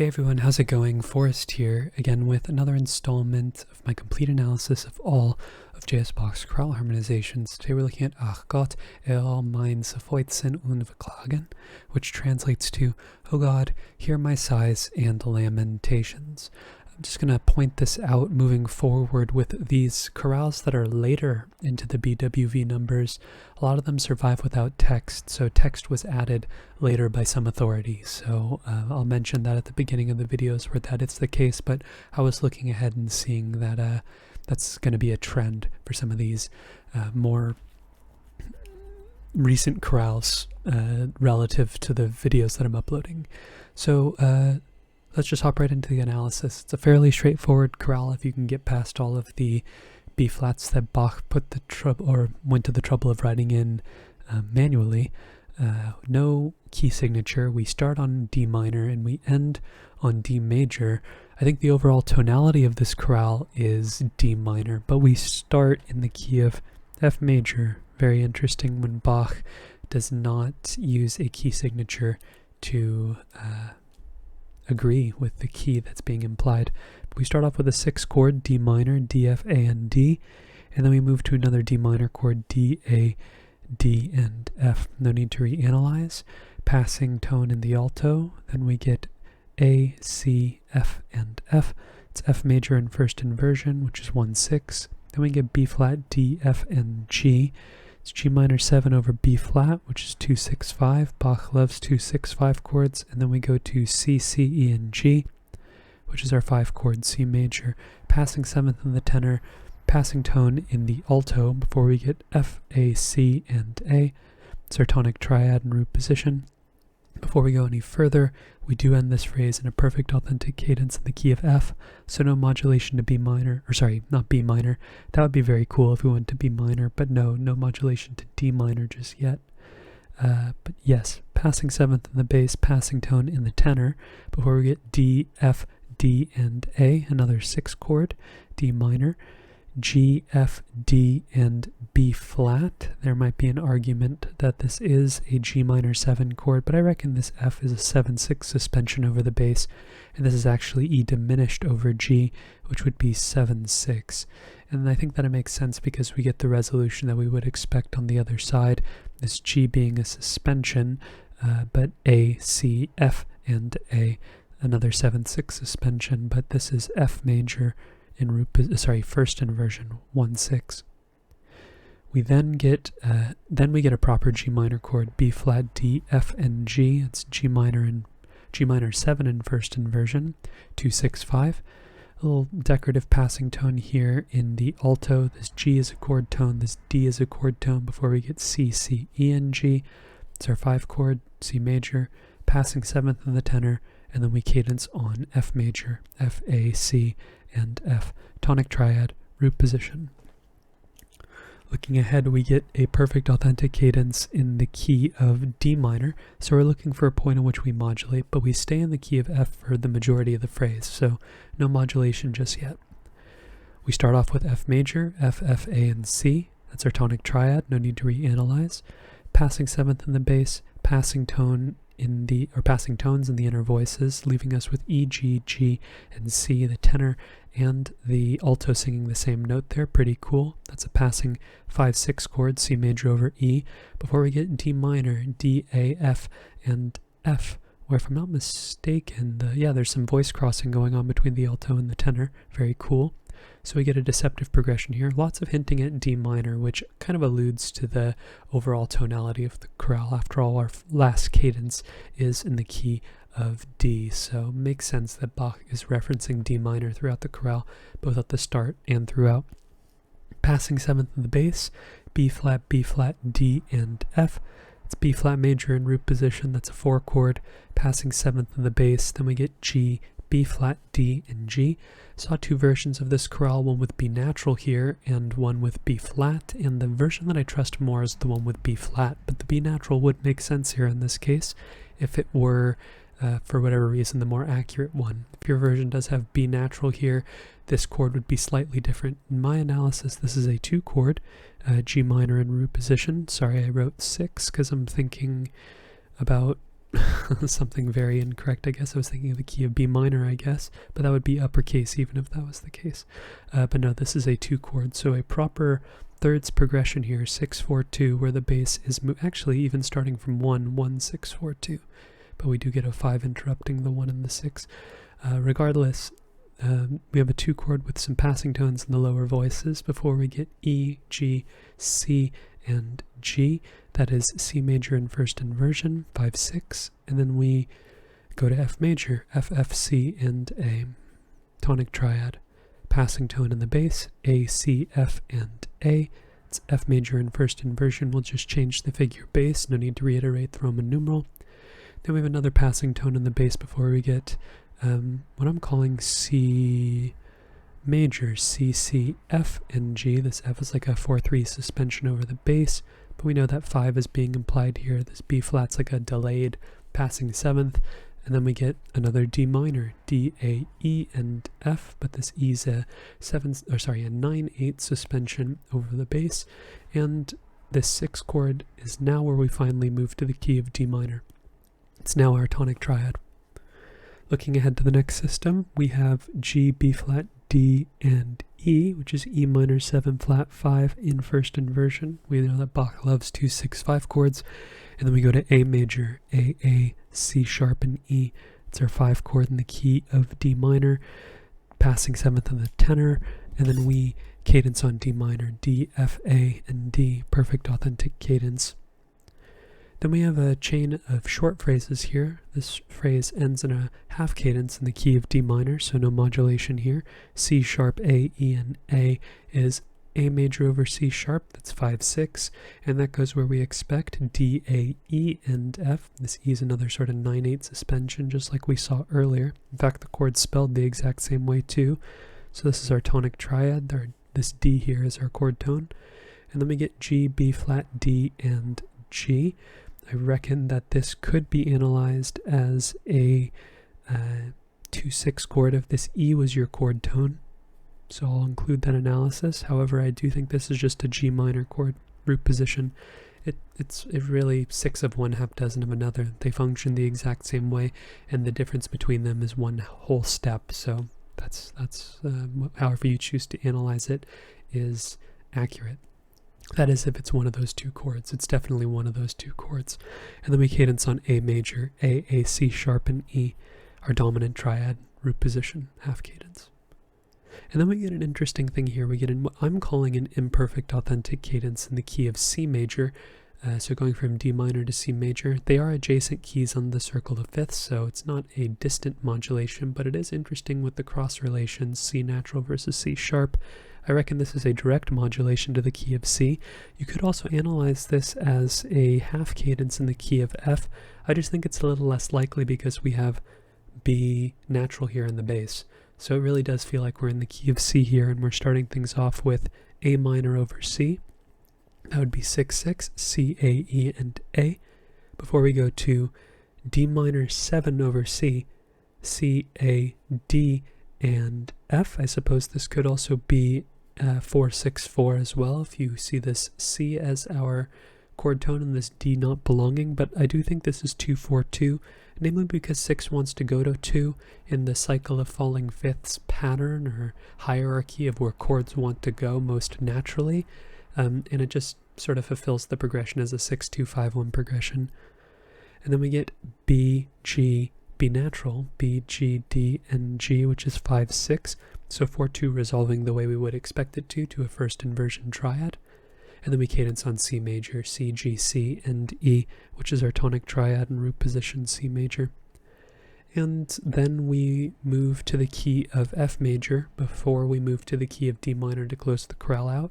Hey everyone, how's it going? Forrest here, again with another installment of my complete analysis of all of J.S. Bach's chorale harmonizations. Today we're looking at Ach Gott, erhör mein Seufzen und Wehklagen, which translates to, "O God, hear my sighs and lamentations." I'm just going to point this out moving forward with these chorales that are later into the BWV numbers. A lot of them survive without text, so text was added later by some authority. So I'll mention that at the beginning of the videos where that is the case, but I was looking ahead and seeing that that's going to be a trend for some of these more recent chorales relative to the videos that I'm uploading. So let's just hop right into the analysis. It's a fairly straightforward chorale if you can get past all of the B flats that Bach went to the trouble of writing in manually. No key signature. We start on D minor and we end on D major. I think the overall tonality of this chorale is D minor, but we start in the key of F major. Very interesting when Bach does not use a key signature to agree with the key that's being implied. We start off with a 6 chord, D minor, D, F, A, and D, and then we move to another D minor chord, D, A, D, and F. No need to reanalyze. Passing tone in the alto, then we get A, C, F, and F. It's F major in first inversion, which is 1-6. Then we get B flat, D, F, and G. It's G minor 7 over B flat, which is 2-6-5. Bach loves 2-6-5 chords. And then we go to C, C, E, and G, which is our 5 chord C major. Passing 7th in the tenor, passing tone in the alto before we get F, A, C, and A. It's our tonic triad in root position. Before we go any further, we do end this phrase in a perfect authentic cadence in the key of F, so no modulation to B minor, or sorry, not B minor. That would be very cool if we went to B minor, but no modulation to D minor just yet. But yes, passing 7th in the bass, passing tone in the tenor, before we get D, F, D, and A, another 6 chord, D minor, G, F, D, and B flat. There might be an argument that this is a G minor 7 chord, but I reckon this F is a 7-6 suspension over the bass, and this is actually E diminished over G, which would be 7-6. And I think that it makes sense because we get the resolution that we would expect on the other side, this G being a suspension, but A, C, F, and A, another 7-6 suspension, but this is F major in first inversion, 1-6. We then get a proper G minor chord, B flat, D, F, and G. It's G minor 7 in first inversion, 2-6-5. A little decorative passing tone here in the alto. This G is a chord tone, this D is a chord tone before we get C, C, E, and G. It's our 5 chord, C major, passing 7th in the tenor, and then we cadence on F major, F, A, C, and F. Tonic triad, root position. Looking ahead, we get a perfect authentic cadence in the key of D minor, so we're looking for a point in which we modulate, but we stay in the key of F for the majority of the phrase, so no modulation just yet. We start off with F major, F, F, A, and C. That's our tonic triad, no need to reanalyze. Passing 7th in the bass, passing tones in the inner voices, leaving us with E, G, G, and C, the tenor and the alto singing the same note there. Pretty cool. That's a passing 5-6 chord, C major over E, before we get D minor, D, A, F, and F, where if I'm not mistaken, there's some voice crossing going on between the alto and the tenor. Very cool. So we get a deceptive progression here. Lots of hinting at D minor, which kind of alludes to the overall tonality of the chorale. After all, our last cadence is in the key of D, so makes sense that Bach is referencing D minor throughout the chorale, both at the start and throughout. Passing 7th in the bass, B flat, D, and F. It's B flat major in root position. That's a 4 chord. Passing 7th in the bass, then we get G, B flat, D, and G. Saw 2 versions of this chorale, one with B natural here and one with B flat, and the version that I trust more is the one with B flat, but the B natural would make sense here in this case if it were, for whatever reason, the more accurate one. If your version does have B natural here, this chord would be slightly different. In my analysis, this is a 2 chord, G minor in root position. Sorry, I wrote 6 because I'm thinking about something very incorrect, I guess. I was thinking of the key of B minor, I guess, but that would be uppercase even if that was the case. But no, this is a 2 chord, so a proper thirds progression here, 6 4 2, where the bass is actually even starting from 1 1 6 4 2, but we do get a 5 interrupting the 1 and the 6. Regardless, we have a 2 chord with some passing tones in the lower voices before we get E, G, C, and G. That is C major in first inversion, 5 6, and then we go to F major, F, F, C, and A. Tonic triad. Passing tone in the bass, A, C, F, and A. It's F major in first inversion. We'll just change the figure bass, no need to reiterate the Roman numeral. Then we have another passing tone in the bass before we get what I'm calling C major, C, C, F, and G. This F is like a 4-3 suspension over the bass, but we know that 5 is being implied here. This B flat's like a delayed passing 7th, and then we get another D minor, D, A, E, and F, but this E is a 9-8 suspension over the bass, and this 6 chord is now where we finally move to the key of D minor. It's now our tonic triad. Looking ahead to the next system, we have G, B flat, D, and E, which is E minor 7 flat 5 in first inversion. We know that Bach loves 2 6 5 chords. And then we go to A major, A, C sharp, and E. It's our 5 chord in the key of D minor, passing 7th in the tenor, and then we cadence on D minor, D, F, A, and D, perfect authentic cadence. Then we have a chain of short phrases here. This phrase ends in a half cadence in the key of D minor, so no modulation here. C sharp, A, E, and A is A major over C sharp, that's 5 6, and that goes where we expect, D, A, E, and F. This E is another sort of 9-8 suspension, just like we saw earlier. In fact, the chord's spelled the exact same way too. So this is our tonic triad. This D here is our chord tone. And then we get G, B flat, D, and G. I reckon that this could be analyzed as a 2-6 chord if this E was your chord tone. So I'll include that analysis. However, I do think this is just a G minor chord root position. It's really 6 of one, half dozen of another. They function the exact same way, and the difference between them is one whole step. So that's however you choose to analyze it is accurate. That is if it's one of those 2 chords. It's definitely one of those 2 chords. And then we cadence on A major, A, C sharp, and E, our dominant triad root position, half cadence. And then we get an interesting thing here. We get what I'm calling an imperfect authentic cadence in the key of C major. So going from D minor to C major. They are adjacent keys on the circle of fifths, so it's not a distant modulation, but it is interesting with the cross relations, C natural versus C sharp. I reckon this is a direct modulation to the key of C. You could also analyze this as a half cadence in the key of F. I just think it's a little less likely because we have B natural here in the bass. So it really does feel like we're in the key of C here, and we're starting things off with A minor over C. That would be 6-6, C, A, E, and A. Before we go to D minor 7 over C, C, A, D, and F. I suppose this could also be 4-6-4 as well, if you see this C as our chord tone and this D not belonging, but I do think this is 2-4-2, namely because 6 wants to go to 2 in the cycle of falling fifths pattern or hierarchy of where chords want to go most naturally, and it just sort of fulfills the progression as a 6-2-5-1 progression. And then we get B, G, B natural, B, G, D, and G, which is 5-6, so 4-2 resolving the way we would expect it to a first inversion triad. And then we cadence on C major, C, G, C, and E, which is our tonic triad and root position C major. And then we move to the key of F major before we move to the key of D minor to close the chorale out,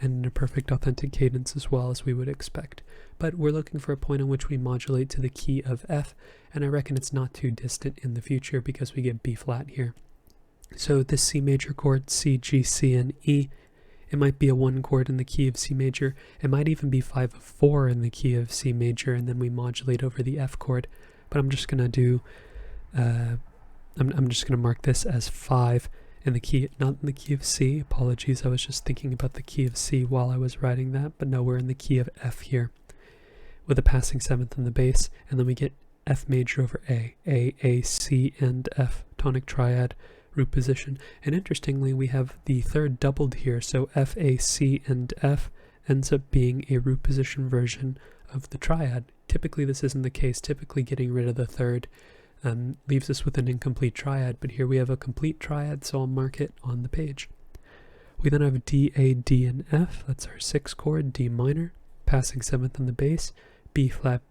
and in a perfect authentic cadence as well as we would expect. But we're looking for a point on which we modulate to the key of F, and I reckon it's not too distant in the future because we get B flat here. So this C major chord, C, G, C, and E, it might be a 1 chord in the key of C major. It might even be 5-4 in the key of C major, and then we modulate over the F chord. But I'm just gonna do, I'm just gonna mark this as 5 in the key, not in the key of C. Apologies, I was just thinking about the key of C while I was writing that. But no, we're in the key of F here, with a passing 7th in the bass, and then we get F major over A, C, and F, tonic triad, root position. And interestingly, we have the third doubled here, so F, A, C, and F ends up being a root position version of the triad. Typically this isn't the case. Typically getting rid of the third leaves us with an incomplete triad, but here we have a complete triad, so I'll mark it on the page. We then have D, A, D, and F. That's our 6th chord, D minor, passing 7th on the bass, B flat,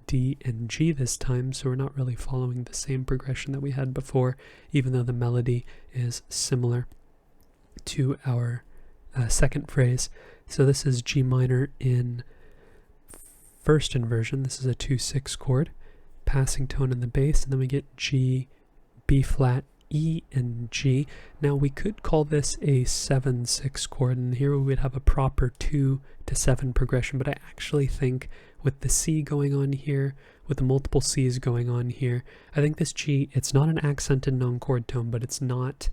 D, and G this time, so we're not really following the same progression that we had before, even though the melody is similar to our second phrase. So this is G minor in first inversion. This is a 2/6 chord, passing tone in the bass, and then we get G, B flat, E, and G. Now we could call this a 7/6 chord, and here we would have a proper 2 to 7 progression, but I actually think with the C going on here, with the multiple C's going on here, I think this G, it's not an accented non-chord tone, but it's not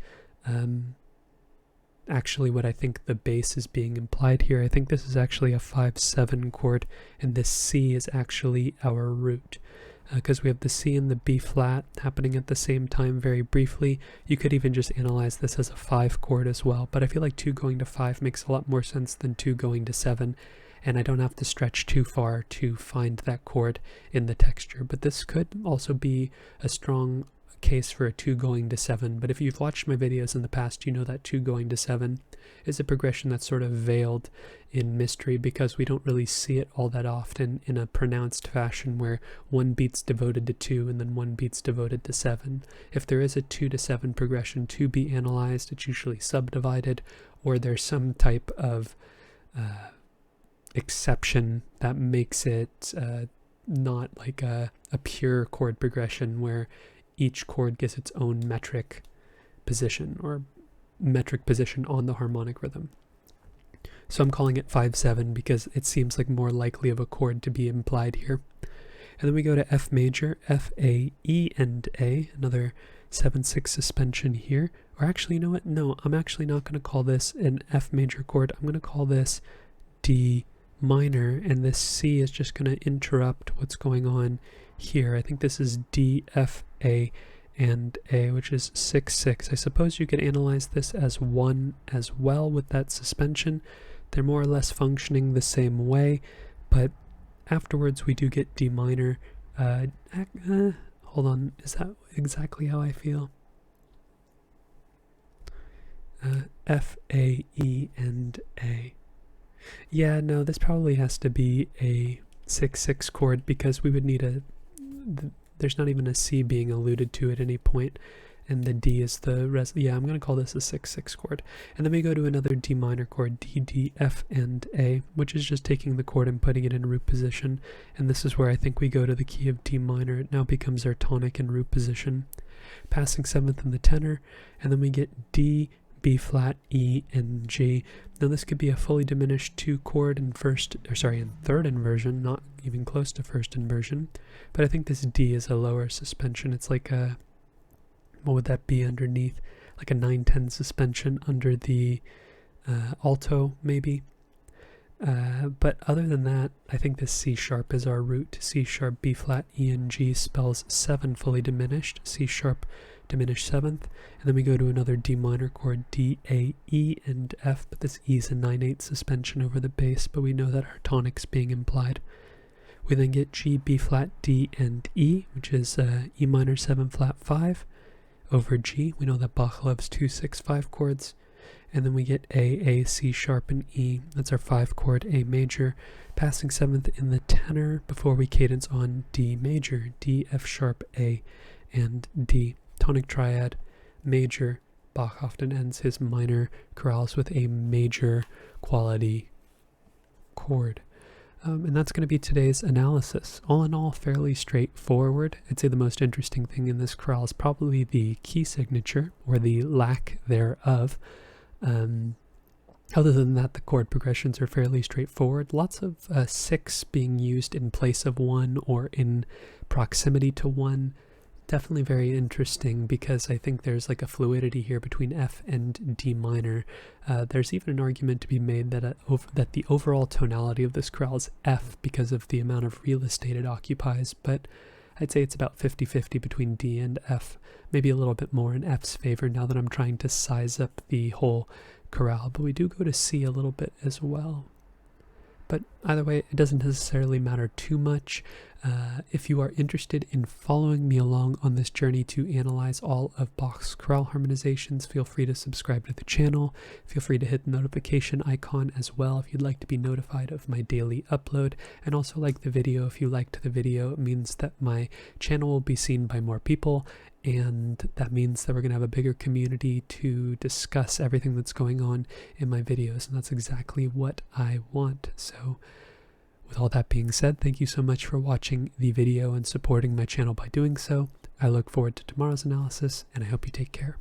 actually what I think the bass is being implied here. I think this is actually a 5/7 chord, and this C is actually our root. Because we have the C and the B flat happening at the same time very briefly. You could even just analyze this as a 5 chord as well, but I feel like 2 going to 5 makes a lot more sense than 2 going to 7, and I don't have to stretch too far to find that chord in the texture. But this could also be a strong case for a 2 going to 7, but if you've watched my videos in the past, you know that 2 going to 7 is a progression that's sort of veiled in mystery because we don't really see it all that often in a pronounced fashion where one beat's devoted to 2 and then one beat's devoted to 7. If there is a 2 to 7 progression to be analyzed, it's usually subdivided, or there's some type of exception that makes it not like a pure chord progression where each chord gets its own metric position or metric position on the harmonic rhythm. So I'm calling it 5/7 because it seems like more likely of a chord to be implied here. And then we go to F major, F, A, E, and A, another 7/6 suspension here. Or actually, you know what? No, I'm actually not going to call this an F major chord. I'm going to call this D minor, and this C is just going to interrupt what's going on here. I think this is D, F, A, and A, which is 6/6. I suppose you could analyze this as 1 as well with that suspension. They're more or less functioning the same way, but afterwards we do get D minor. Hold on, is that exactly how I feel? F, A, E, and A. Yeah, no, this probably has to be a 6/6 chord because we would need there's not even a C being alluded to at any point, and the D is the yeah, I'm going to call this a 6/6 chord. And then we go to another D minor chord, D, D, F, and A, which is just taking the chord and putting it in root position, and this is where I think we go to the key of D minor. It now becomes our tonic in root position, passing 7th in the tenor, and then we get D, B flat, E, and G. Now this could be a fully diminished 2 chord in third inversion, not even close to first inversion, but I think this D is a lower suspension. It's like a, what would that be underneath? Like a 9/10 suspension under the alto maybe. But other than that, I think this C sharp is our root. C sharp, B flat, E, and G spells 7 fully diminished, C sharp diminished 7th, and then we go to another D minor chord, D, A, E, and F, but this E is a 9/8 suspension over the bass, but we know that our tonic's being implied. We then get G, B flat, D, and E, which is E minor 7 flat 5 over G. We know that Bach loves 2/6/5 chords. And then we get A, C sharp, and E. That's our 5 chord A major, passing 7th in the tenor before we cadence on D major, D, F sharp, A, and D. Tonic triad, major. Bach often ends his minor chorales with a major quality chord. And that's going to be today's analysis. All in all, fairly straightforward. I'd say the most interesting thing in this chorale is probably the key signature, or the lack thereof. Other than that, the chord progressions are fairly straightforward. Lots of 6 being used in place of 1 or in proximity to 1. Definitely very interesting because I think there's like a fluidity here between F and D minor. There's even an argument to be made that that the overall tonality of this chorale is F because of the amount of real estate it occupies, but I'd say it's about 50-50 between D and F, maybe a little bit more in F's favor now that I'm trying to size up the whole chorale, but we do go to C a little bit as well. But either way, it doesn't necessarily matter too much. If you are interested in following me along on this journey to analyze all of Bach's chorale harmonizations, feel free to subscribe to the channel. Feel free to hit the notification icon as well if you'd like to be notified of my daily upload. And also like the video. If you liked the video, it means that my channel will be seen by more people. And that means that we're going to have a bigger community to discuss everything that's going on in my videos. And that's exactly what I want. So with all that being said, thank you so much for watching the video and supporting my channel by doing so. I look forward to tomorrow's analysis, and I hope you take care.